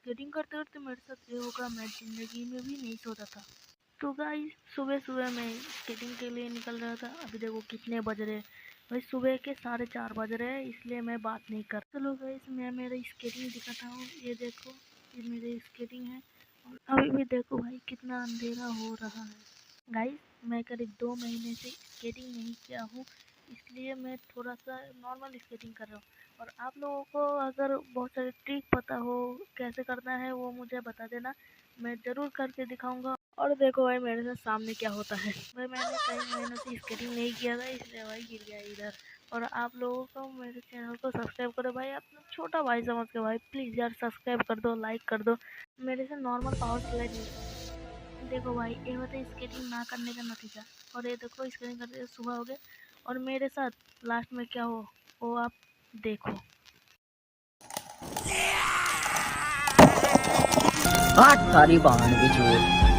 Skating करते करते मेरे साथ ये होगा, मैं ज़िंदगी में भी नहीं सोचा था। तो गाइस सुबह सुबह मैं स्केटिंग के लिए निकल रहा था। अभी देखो कितने बज रहे हैं भाई, सुबह के 4:30 बज रहे हैं, इसलिए मैं बात नहीं कर। चलो गाइस मैं मेरा स्केटिंग दिखाता हूँ। ये देखो ये मेरी स्केटिंग है। और अभी भी देखो भाई कितना अंधेरा हो रहा है। गाइस मैं करीब 2 महीने से स्केटिंग नहीं किया हूँ, इसलिए मैं थोड़ा सा नॉर्मल स्केटिंग कर रहा हूँ। और आप लोगों को अगर बहुत सारे ट्रिक पता हो कैसे करना है वो मुझे बता देना, मैं ज़रूर करके दिखाऊंगा। और देखो भाई मेरे साथ सामने क्या होता है भाई, मैंने कई महीनों से स्केटिंग नहीं किया था इसलिए भाई गिर गया इधर। और आप लोगों को मेरे चैनल को सब्सक्राइब करो भाई, अपना छोटा भाई समझ के भाई प्लीज़ यार सब्सक्राइब कर दो, लाइक कर दो। मेरे से नॉर्मल पावर स्लाइड नहीं। देखो भाई ये होता है स्केटिंग ना करने का नतीजा। और ये देखो स्केटिंग करते सुबह हो गए और मेरे साथ लास्ट में क्या हो वो आप देखो। आठ सारी बहन की चोट।